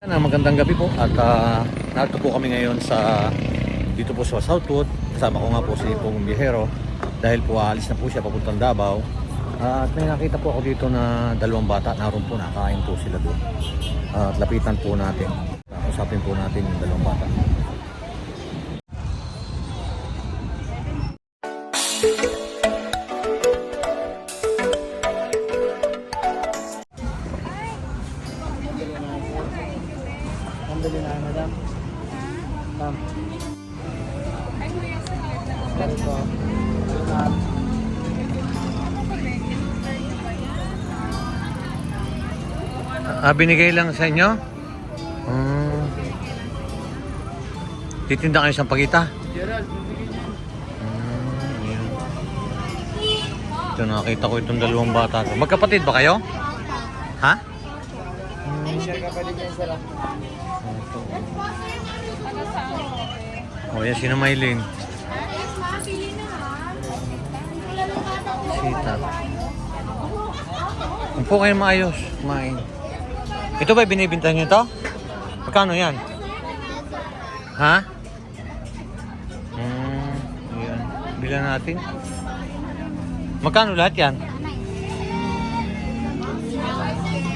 Magandang gabi po at narito po kami ngayon dito po sa Southwood. Kasama ko nga po si Pong Biyahero dahil po aalis na po siya papuntang Davao. At may nakita po ako dito na dalawang bata, naroon po, nakain po sila doon. At lapitan po natin, usapin po natin yung dalawang bata. Bili na, madam. Ma'am. Ganito. Binigay lang sa inyo? Titinda kayo sa pagita? Gerald, Yan. Ito, nakita ko itong dalawang bata. Magkapatid ba kayo? Ha? share ka pa din yan, sir. O yan, sino Maylin? Sita. Upo kayo maayos. Kumain. Ito ba binibinta nyo ito? Magkano yan? Ha? Yan. Bilan natin. Magkano lahat yan?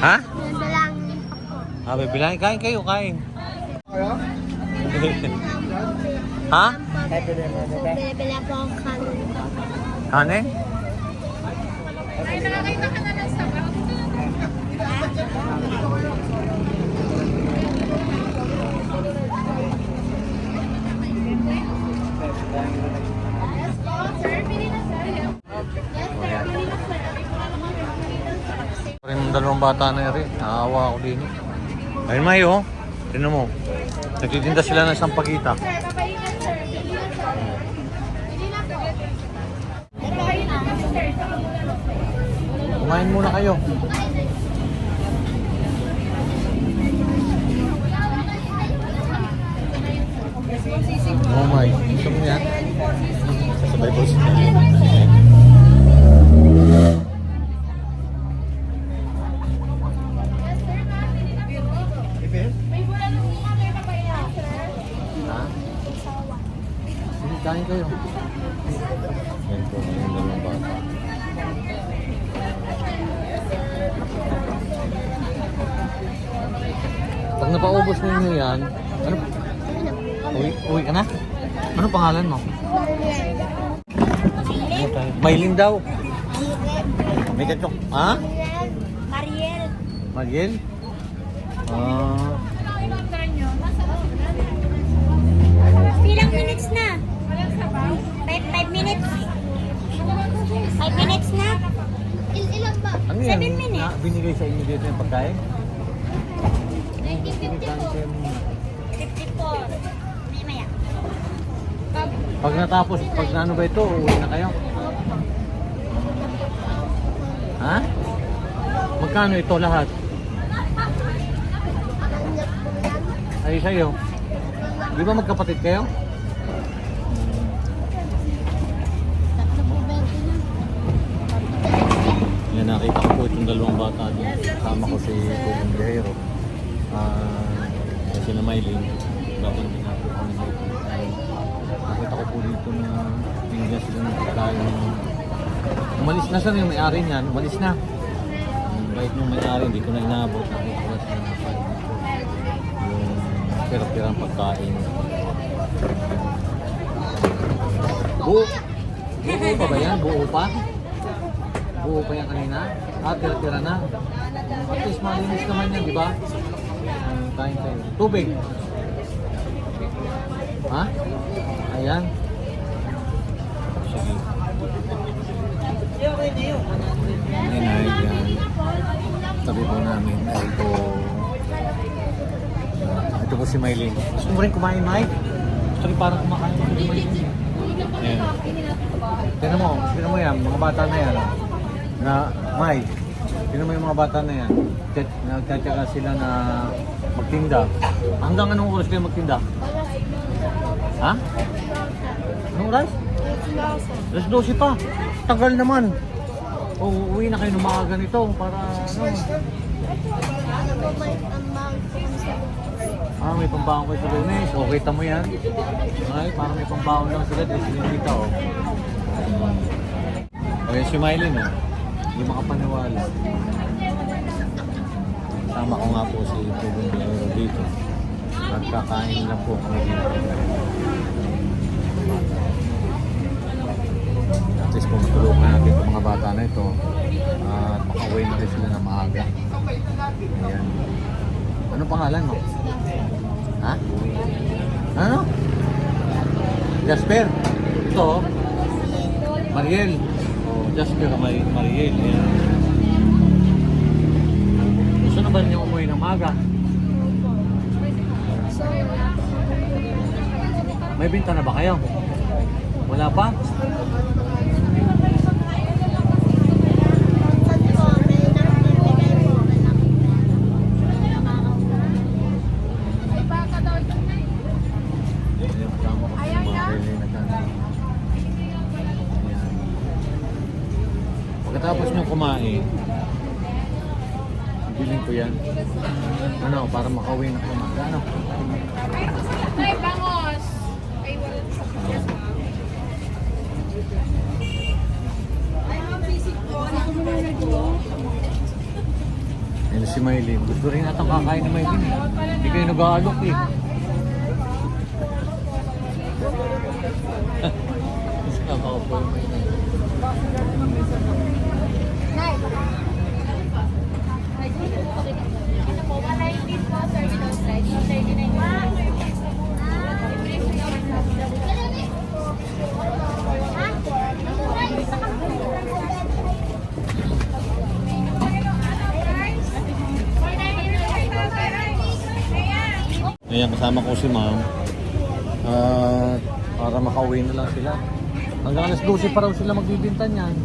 Ha? Bibilangin. Kain kayo, kain. Kaya? Ha? Kahit pwede mo, madam. Bibili po ang kanin. Kanin? Ay, nakakita ka na ng sabaw. Rin ng dalawang bata na rin. Naawa ako din. Ayun, May, oh. Tignan mo. Nagtitinda sila ng sampagita. Kumain muna kayo. Oh my. Gusto mo yan? Sabay po siya. Kain kayo. Yan po, yung dalawang bata. Pag napaubos ninyo yan, ano? Uwi ka na? Ano pangalan mo? Maylin daw. May kachok. Ha? Mariel. Mariel? Ilang minutes na? 5 minutes. 5 minutes na? Ilan ba? Ano yan? 7 minutes. Binigay sa inyo dito yung pagkain? 1954. 54. Maya. Pag natapos, pag ano ba ito, uuwi na kayo? Ha? Magkano ito lahat? Ay, sa'yo. Di ba magkapatid kayo? Yan, nakita ko po itong dalawang bata dito. Kasama ko si Pong Biyahero. Kasi na Maylin. Bakit din ako kami dito. Nakita ko po dito na pinigyan sila ng pagkain. Umalis na siya yung may-ari niyan. Umalis na. Bait nung may-ari, hindi ko na inaabot. Nakita ko siya ng pagkain dito. Yung pera-perang pagkain. Buo pa ba yan? Buo pa? Buo pa yan kanina? Tira-tira na. At least malinis naman yan, di ba? Kain tayo. Tubig. Ha? Ayan. Sige. Ayan, ayan. Tabi po namin. Ito po si Maylin. Gusto mo rin kumain, Mike? Gusto rin parang kumakain ko si Maylin. Ayan. Tignan mo yan, mga bata na yan. Na, Mike, tignan mo yung mga bata na yan. Nagtatyaga sila na magtinda. Hanggang anong oras kayo magtinda? Ha? Anong oras? Alas 12 pa. Tagal naman. Uuwi na kayo ng mga ganito para ano. May amang Ah, may pambaon kayo sa lunes. Okay, tamo yan. Ay, parang may pambaon lang sila. Dahil sinilita, oh. Okay, si Mylene, oh. Hindi makapaniwala. Sama ko nga po si Tubong Bilero dito. Nagkakain lang po kami dito. At least po matulungan natin itong mga bata na ito. At makauwi na rin sila na maaga. Ayan. Ano pangalan mo? Ha? Ano? Jasper. Ito. Oh. Mariel. Oh, Jasper, Mariel. Ayan. Gusto na ba niyo umuwi ng maaga? May binta na ba kayo? Wala pa? Pagkatapos nyo kumain, bilhin ko yan. Ano, para makauwi na kumain. Ano? Ay, bangos. Ay, wala sa Ayun si Mylene. Gusto rin natang kakain ni Mylene. Hindi kayo nag-aalok eh. Sama ko po yung Mylene. Nay. Ito po, 190 po, sir, without slice. 39. Ayan, kasama ko si ma'am. Para makauwi na lang sila. Hanggang alas 12 pa raw sila magbibinta niyan.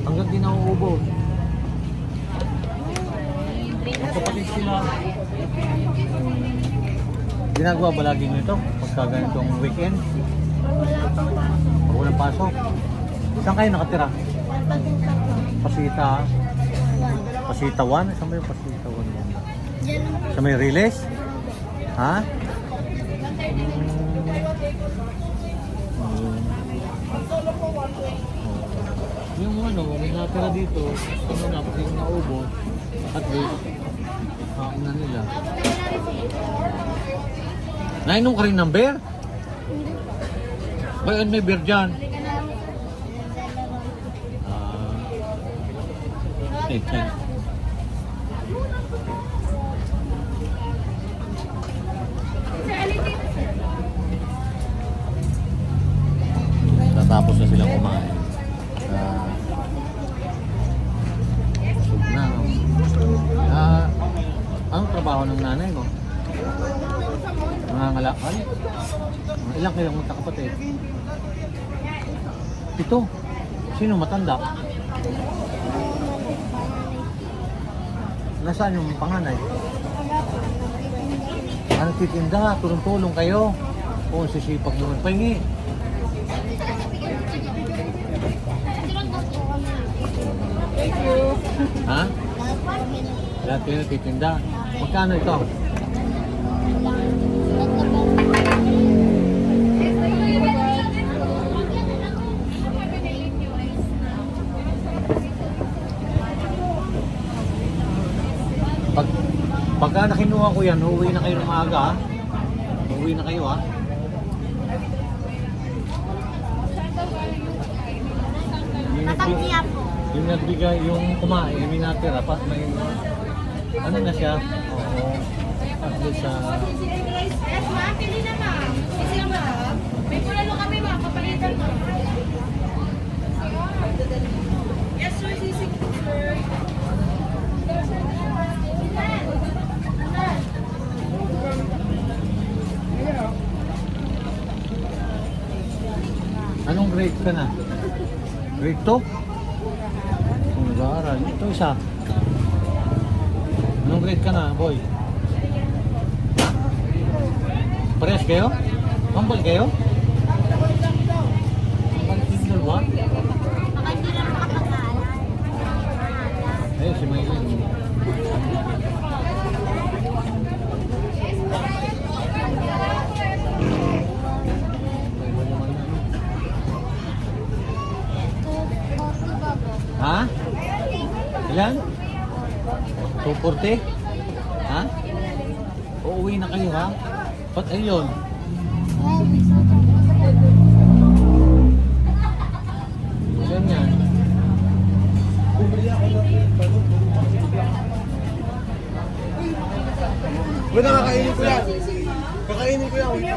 Hanggang di nauubos. Magkapatid sila. Ginagawa ba lagi nyo ito? Pagka ganitong weekend? Pag walang pasok? Saan kayo nakatira? Pasita. Pasita 1? Saan ba yung Pasita 1? Sa may Riles? Ha? Yung ano, may natira dito, ano na, kasi yung naubos, at least, na nila. Nainom ka rin ng beer? Bayan may beer dyan? Tatapos na silang kumain. Busog na, no? Anong trabaho ng nanay mo? Mga ngalakal? Ilang kayong magkakapatid? 7. Sino matanda? Nasaan yung panganay? Ano titinda? Tulong-tulong kayo. Kung sisipag naman. Pahingi. Ha? Lahat kayo nagtitinda. Magkano ito? Pagka nakinuha ko yan, uuwi na kayo ng maaga, ha? Uuwi na kayo, ha? Natanggap po. Yung nagbigay, yung kumain, yung natira, pa, may, ano na siya? Oo. At sa... Yes, ma'am. Pili na, ma'am. Kasi ma'am, may pulalo kami, ma'am. Papalitan mo. Yes, sir. Sisig, sir. Anong grade ka na? Grade 2? Nag-aaral. Ito isa. Anong grade ka na, boy? Parehas kayo? Kambal kayo? Kambal single ba? Baka hindi lang makapag-aaral. Eh, si Maylin. Korte? Ha? Uuwi na kayo ha? Ba't ayun? Ganyan. Wait, nakakainin ko yan. Kakainin ko yan. Wait.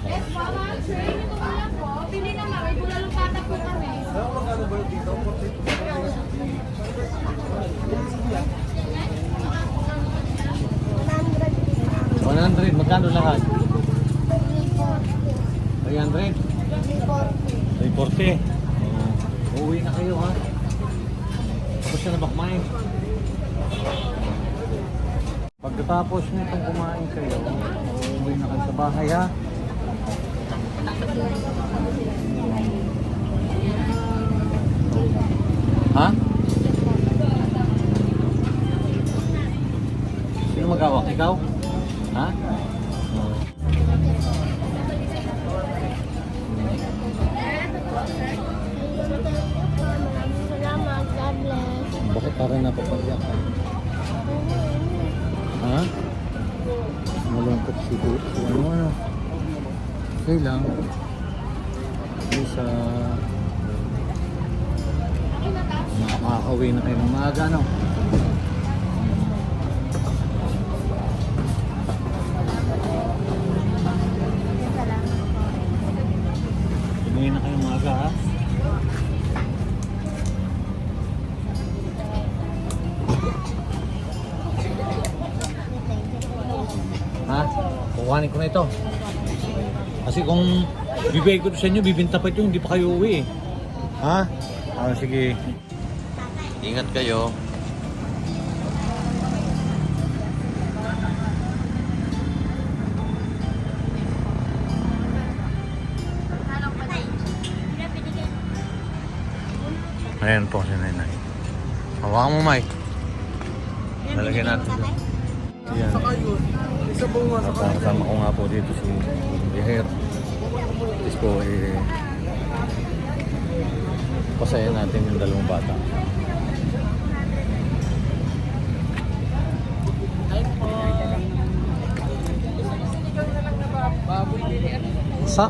Yes, mama. Sir, ito ko lang po. Pili naman. May bulalong pata po kami. Magkano ba yung dito? 100. Magkano lahat? 300. 340. Uuwi na kayo ha? Tapos na ba kumain? Pagkatapos nitong kumain kayo, uuwi na kayo sa bahay ha? Ha? Sino mag-awak? Ikaw? Ha? Salamat, God bless. Bakit parang napapagyak ka? Ha? Malungkot siguro. Ano? Okay lang. Isa... Makakauwi na kayo ng maaga, no? Umuwi na kayo maaga, ha? Ha? Kukuhanin ko na ito. Kasi kung bibigay ko sa inyo, bibinta pa ito, hindi pa kayo uwi. Ha? Sige. Ingat kayo. Ayan po si Nanay. Hawakan mo, Mike. Nalagyan natin. Ayan. Isa pong mga Kasama ko nga po dito si Beher. Tapos po pasaya natin yung dalawang bata. Sa?